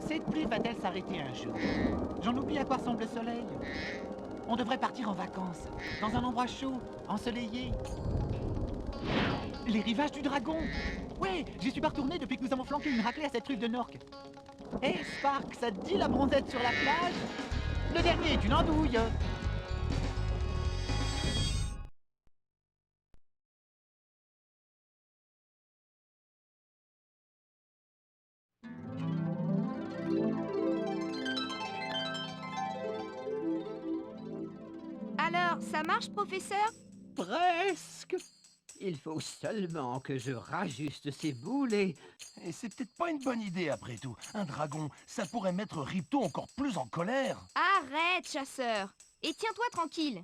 Cette pluie va-t-elle s'arrêter un jour? J'en oublie à quoi ressemble le soleil. On devrait partir en vacances, dans un endroit chaud, ensoleillé. Les rivages du dragon! Ouais, j'y suis pas retourné depuis que nous avons flanqué une raclée à cette truffe de Nork. Hé, Spark, ça te dit la bronzette sur la plage? Le dernier est une andouille! Alors, ça marche, professeur? Presque. Il faut seulement que je rajuste ces boules et c'est peut-être pas une bonne idée après tout. Un dragon, ça pourrait mettre Ripto encore plus en colère. Arrête, chasseur! Et tiens-toi tranquille!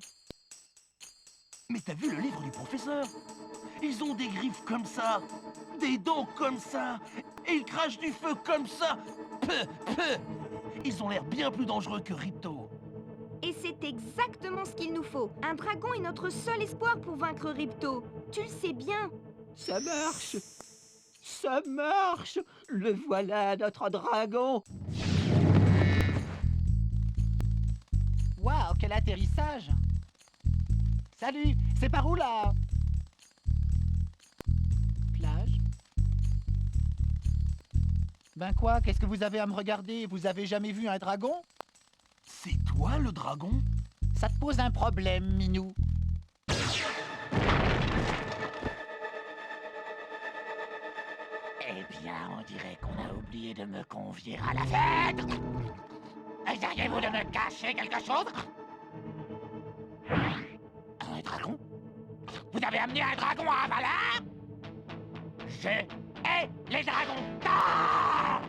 Mais t'as vu le livre du professeur? Ils ont des griffes comme ça, des dents comme ça, et ils crachent du feu comme ça. Peu, peu. Ils ont l'air bien plus dangereux que Ripto. Et c'est exactement ce qu'il nous faut. Un dragon est notre seul espoir pour vaincre Ripto. Tu le sais bien. ça marche. Ça marche. Le voilà, notre dragon. Waouh, quel atterrissage! Salut, c'est par où là? Plage? Ben quoi, qu'est-ce que vous avez à me regarder? Vous avez jamais vu un dragon? C'est toi le dragon? Ça te pose un problème, Minou. Eh bien, on dirait qu'on a oublié de me convier à la fête! Essayez-vous de me cacher quelque chose? Un dragon? Vous avez amené un dragon à Valin? Je hais les dragons! Ah!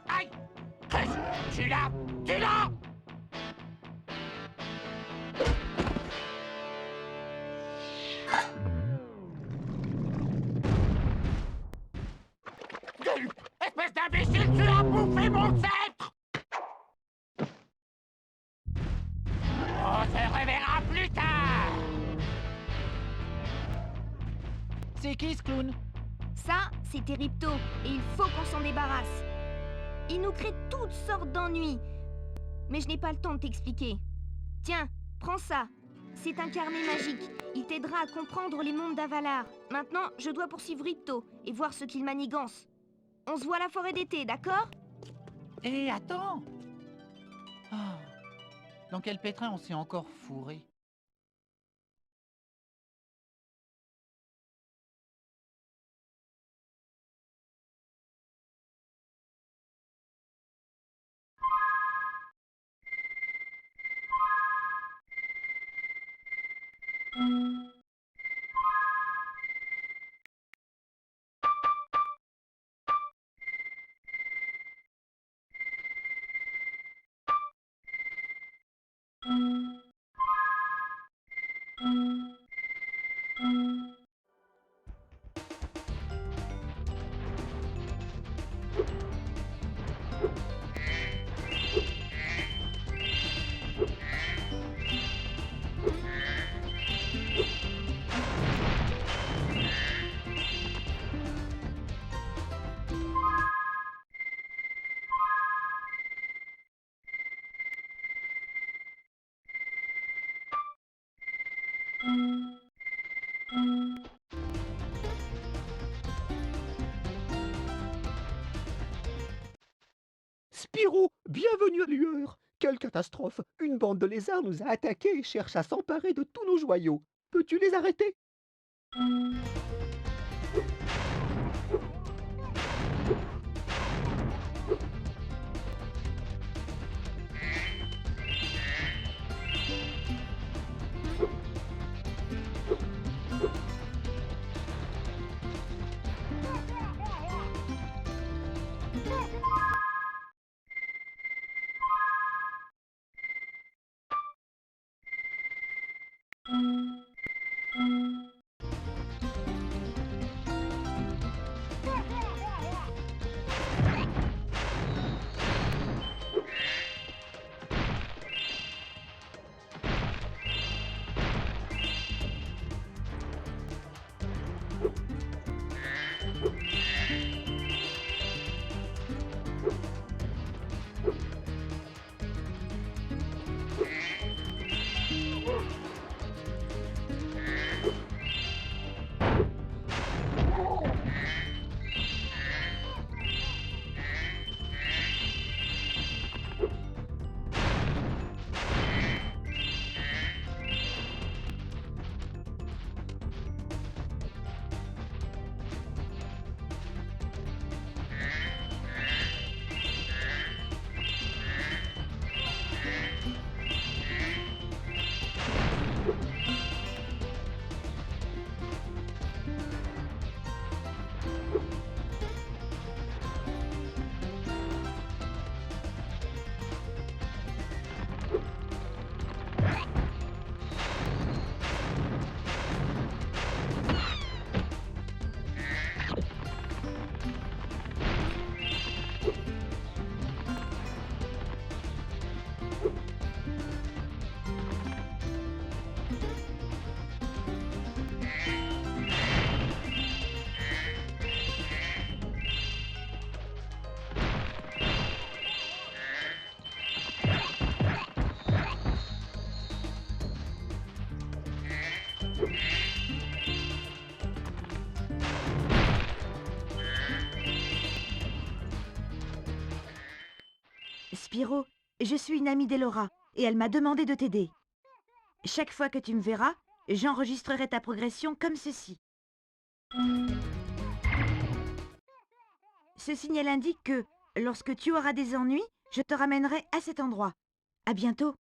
Aïe! Tu l'as! Tu l'as! Espèce d'imbécile, tu as bouffé mon sceptre! On se reverra plus tard! C'est qui ce clown? Ça, c'était Ripto, et il faut qu'on s'en débarrasse. Il nous crée toutes sortes d'ennuis. Mais je n'ai pas le temps de t'expliquer. Tiens, prends ça. C'est un carnet magique. Il t'aidera à comprendre les mondes d'Avalar. Maintenant, je dois poursuivre Ripto et voir ce qu'il manigance. On se voit à la forêt d'été, d'accord? Hé, attends! Ah, dans quel pétrin on s'est encore fourré? Spirou, bienvenue à Lueur. Quelle catastrophe! Une bande de lézards nous a attaqués et cherche à s'emparer de tous nos joyaux. Peux-tu les arrêter? Spyro, je suis une amie d'Elora et elle m'a demandé de t'aider. Chaque fois que tu me verras, j'enregistrerai ta progression comme ceci. Ce signal indique que, lorsque tu auras des ennuis, je te ramènerai à cet endroit. À bientôt.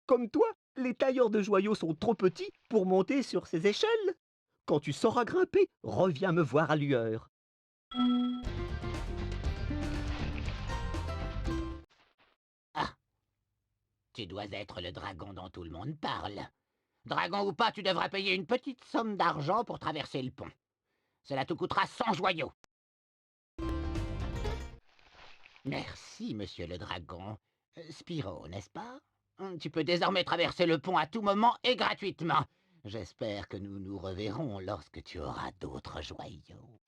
Comme toi, les tailleurs de joyaux sont trop petits pour monter sur ces échelles. Quand tu sauras grimper, reviens me voir à Lueur. Ah, tu dois être le dragon dont tout le monde parle. Dragon ou pas, tu devras payer une petite somme d'argent pour traverser le pont. Cela te coûtera 100 joyaux. Merci, monsieur le dragon. Spyro, n'est-ce pas? Tu peux désormais traverser le pont à tout moment et gratuitement. J'espère que nous nous reverrons lorsque tu auras d'autres joyaux.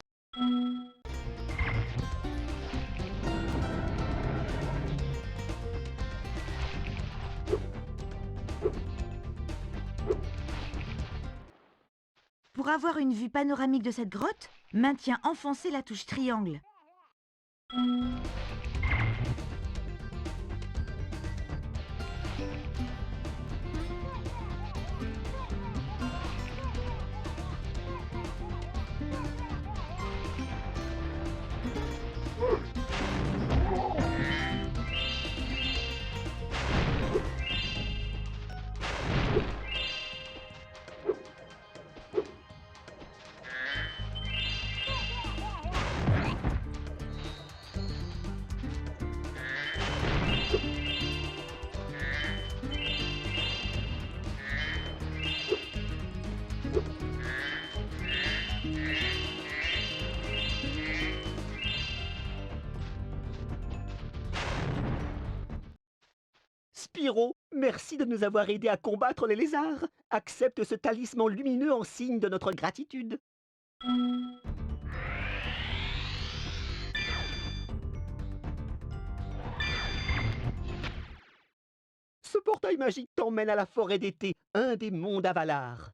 Pour avoir une vue panoramique de cette grotte, maintiens enfoncé la touche triangle. Spyro, merci de nous avoir aidés à combattre les lézards. Accepte ce talisman lumineux en signe de notre gratitude. Ce portail magique t'emmène à la forêt d'été, un des mondes Avalar.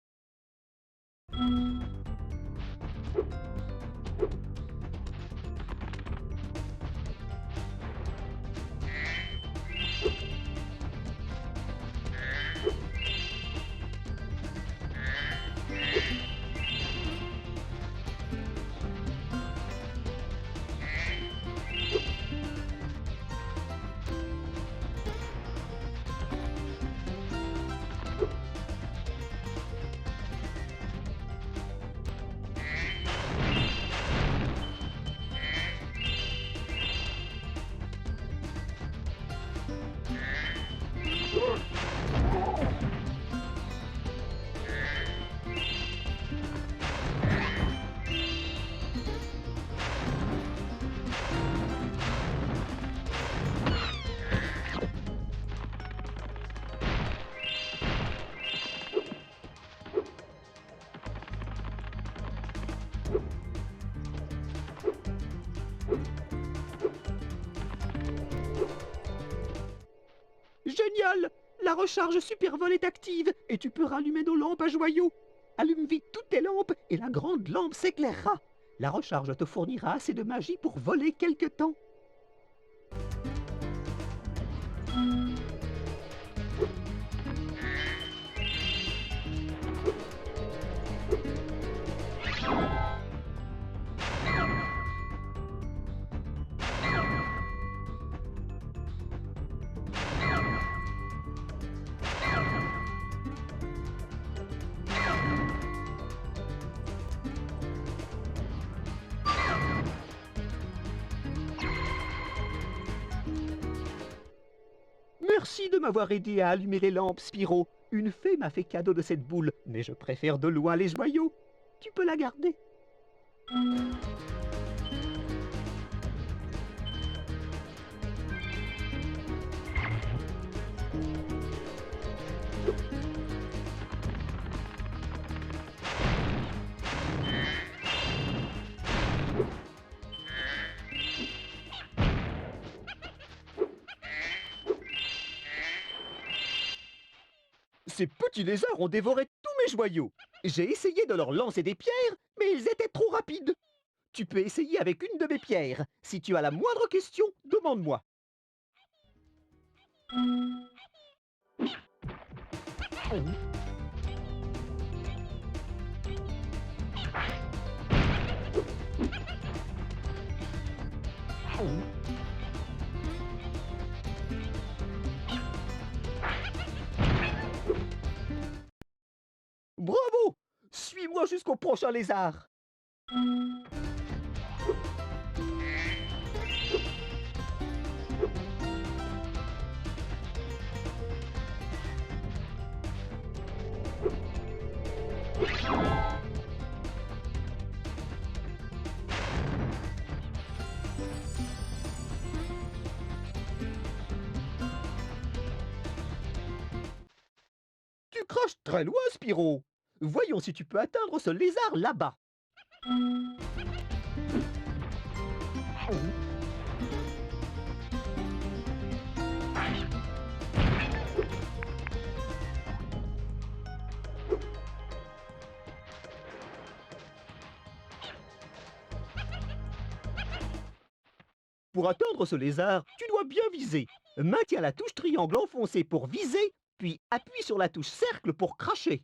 Génial! La recharge Supervol est active et tu peux rallumer nos lampes à joyaux. Allume vite toutes tes lampes et la grande lampe s'éclairera. La recharge te fournira assez de magie pour voler quelque temps. Merci de m'avoir aidé à allumer les lampes, Spyro. Une fée m'a fait cadeau de cette boule, mais je préfère de loin les joyaux. Tu peux la garder. Ces petits lézards ont dévoré tous mes joyaux. J'ai essayé de leur lancer des pierres, mais ils étaient trop rapides. Tu peux essayer avec une de mes pierres. Si tu as la moindre question, demande-moi. Bravo! Suis-moi jusqu'au prochain lézard. Tu craches très loin, Spyro. Voyons si tu peux atteindre ce lézard là-bas. Pour atteindre ce lézard, tu dois bien viser. Maintiens la touche triangle enfoncée pour viser, puis appuie sur la touche cercle pour cracher.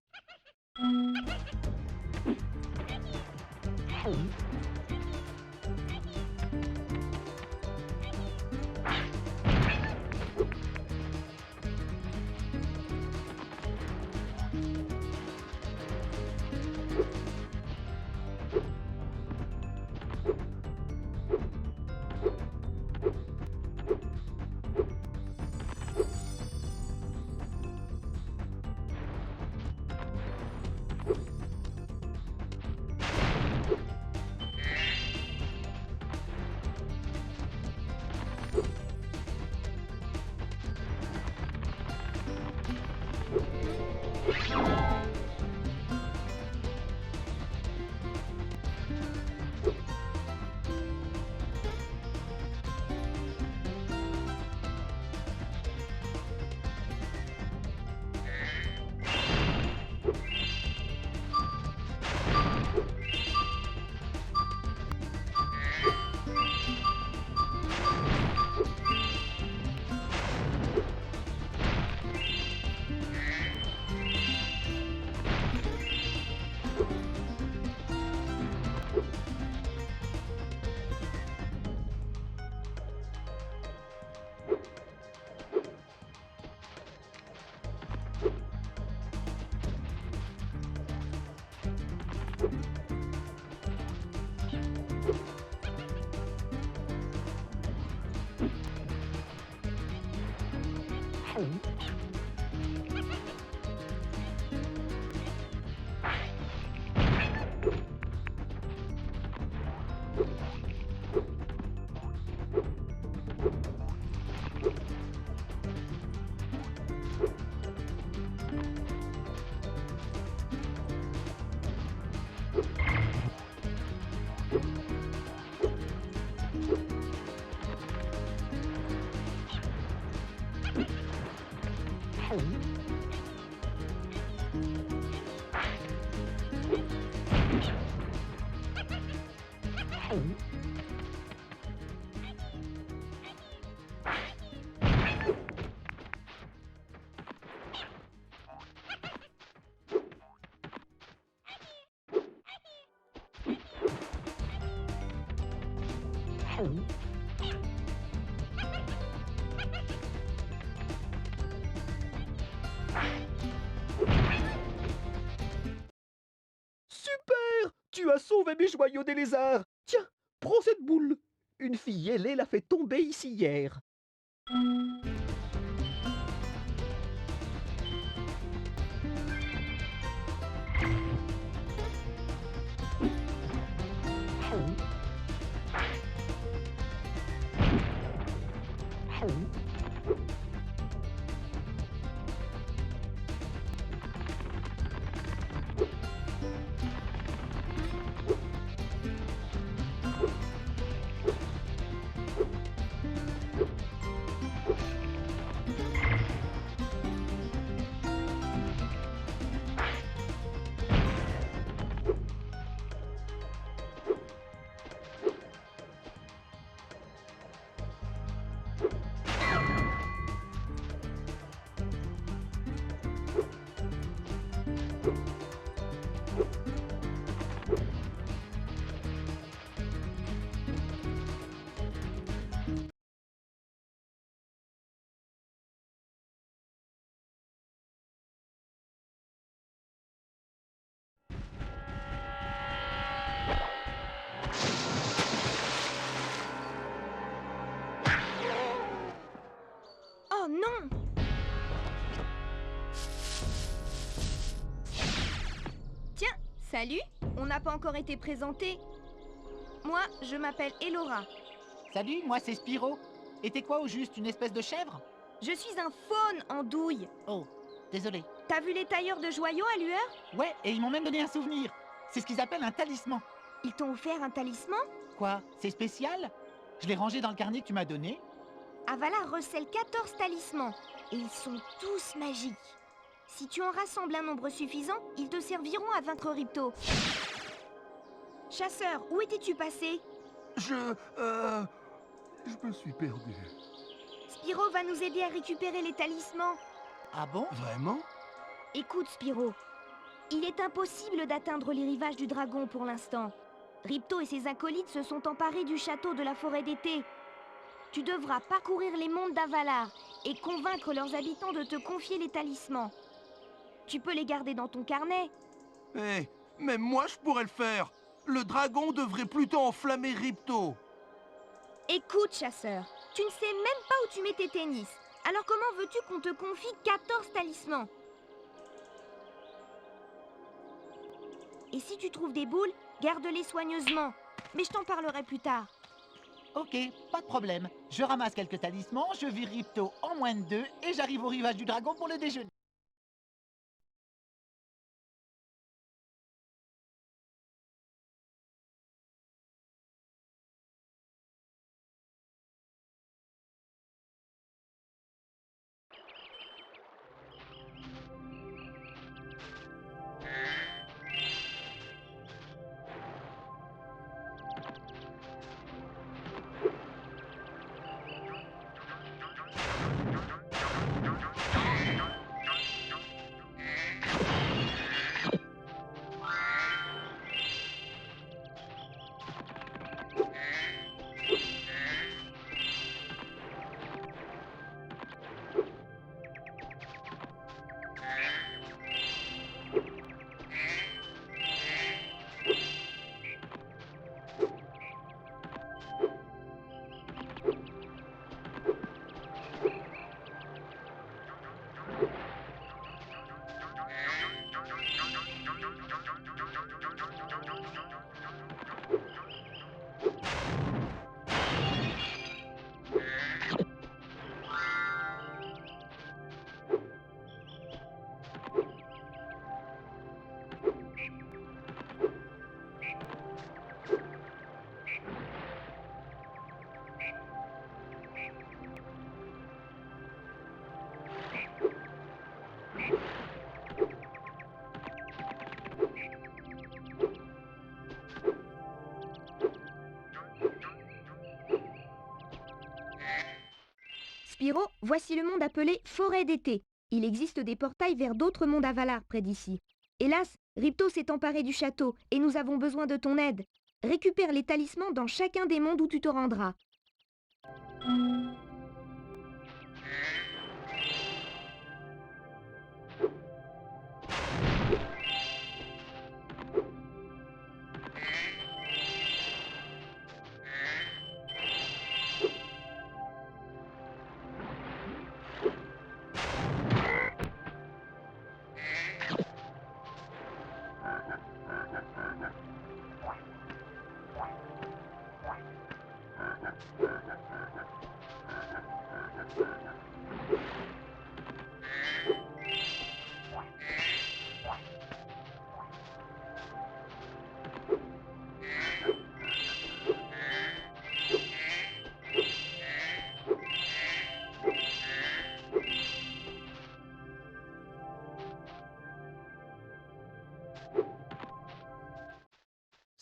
Super! Tu as sauvé mes joyaux des lézards. Tiens, prends cette boule. Une fille ailée l'a fait tomber ici hier. Oh non! Tiens, salut! On n'a pas encore été présenté. Moi, je m'appelle Elora. Salut, moi c'est Spyro. Et t'es quoi au juste, une espèce de chèvre? Je suis un faune en douille. Oh, désolé. T'as vu les tailleurs de joyaux à lueur? Ouais, et ils m'ont même donné un souvenir. C'est ce qu'ils appellent un talisman. Ils t'ont offert un talisman? Quoi? C'est spécial? Je l'ai rangé dans le carnet que tu m'as donné. Avala recèle 14 talismans. Et ils sont tous magiques. Si tu en rassembles un nombre suffisant, ils te serviront à vaincre Ripto. Chasseur, où étais-tu passé? Je me suis perdu. Spyro va nous aider à récupérer les talismans. Ah bon? Vraiment? Écoute, Spyro. Il est impossible d'atteindre les rivages du dragon pour l'instant. Ripto et ses acolytes se sont emparés du château de la forêt d'été. Tu devras parcourir les mondes d'Avalar et convaincre leurs habitants de te confier les talismans. Tu peux les garder dans ton carnet. Hé, même moi je pourrais le faire. Le dragon devrait plutôt enflammer Ripto. Écoute, chasseur, tu ne sais même pas où tu mets tes tennis. Alors comment veux-tu qu'on te confie 14 talismans? Et si tu trouves des boules, garde-les soigneusement. Mais je t'en parlerai plus tard. Ok, pas de problème. Je ramasse quelques talismans, je vire Ripto en moins de 2 et j'arrive au rivage du dragon pour le déjeuner. Spyro, voici le monde appelé Forêt d'été. Il existe des portails vers d'autres mondes Avalar près d'ici. Hélas, Ripto s'est emparé du château et nous avons besoin de ton aide. Récupère les talismans dans chacun des mondes où tu te rendras.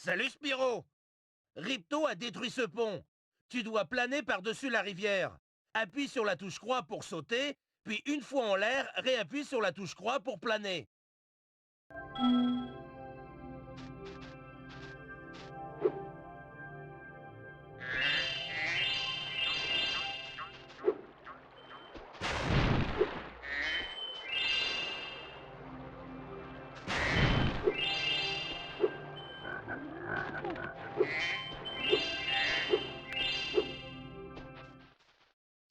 Salut Spyro! Ripto a détruit ce pont. Tu dois planer par-dessus la rivière. Appuie sur la touche croix pour sauter, puis une fois en l'air, réappuie sur la touche croix pour planer.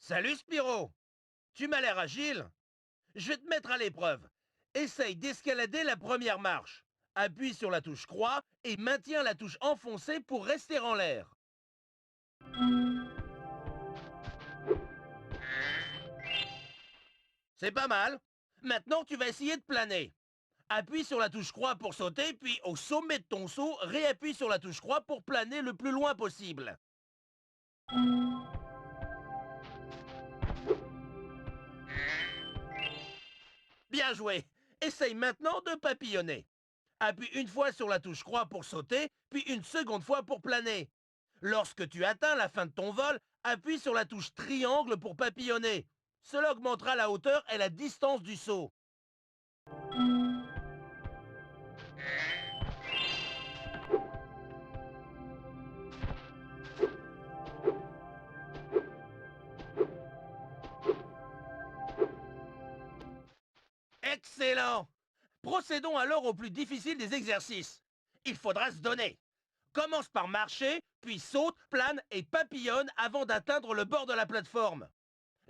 Salut Spyro! Tu m'as l'air agile. Je vais te mettre à l'épreuve. Essaye d'escalader la première marche. Appuie sur la touche croix et maintiens la touche enfoncée pour rester en l'air. C'est pas mal. Maintenant, tu vas essayer de planer. Appuie sur la touche croix pour sauter, puis au sommet de ton saut, réappuie sur la touche croix pour planer le plus loin possible. Bien joué. Essaye maintenant de papillonner. Appuie une fois sur la touche croix pour sauter, puis une seconde fois pour planer. Lorsque tu atteins la fin de ton vol, appuie sur la touche triangle pour papillonner. Cela augmentera la hauteur et la distance du saut. Excellent! Procédons alors au plus difficile des exercices. Il faudra se donner. Commence par marcher, puis saute, plane et papillonne avant d'atteindre le bord de la plateforme.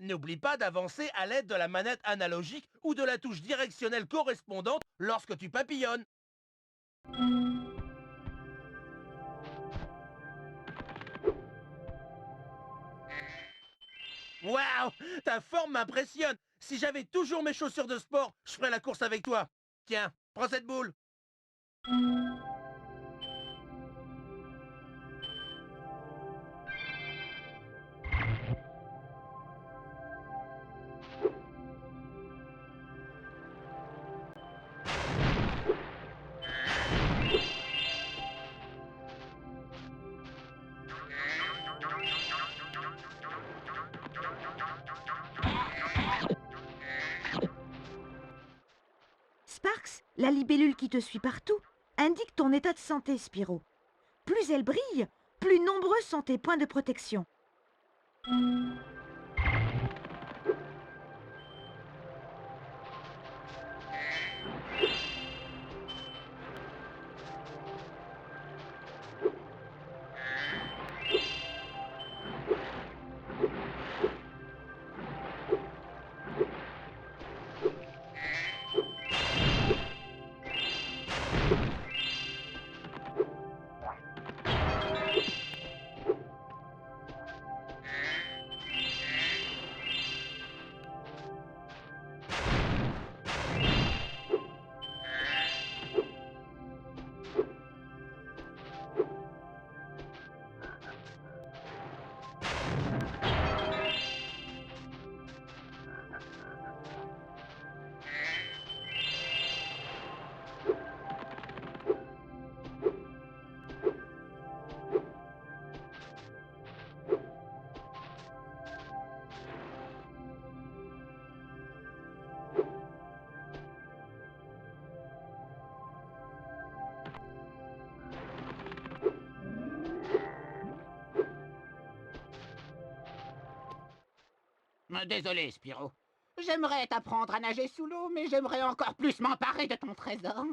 N'oublie pas d'avancer à l'aide de la manette analogique ou de la touche directionnelle correspondante lorsque tu papillonnes. Waouh! Ta forme m'impressionne! Si j'avais toujours mes chaussures de sport, je ferais la course avec toi. Tiens, prends cette boule. Sparks, la libellule qui te suit partout, indique ton état de santé, Spyro. Plus elle brille, plus nombreux sont tes points de protection. Désolé, Spyro. J'aimerais t'apprendre à nager sous l'eau, mais j'aimerais encore plus m'emparer de ton trésor.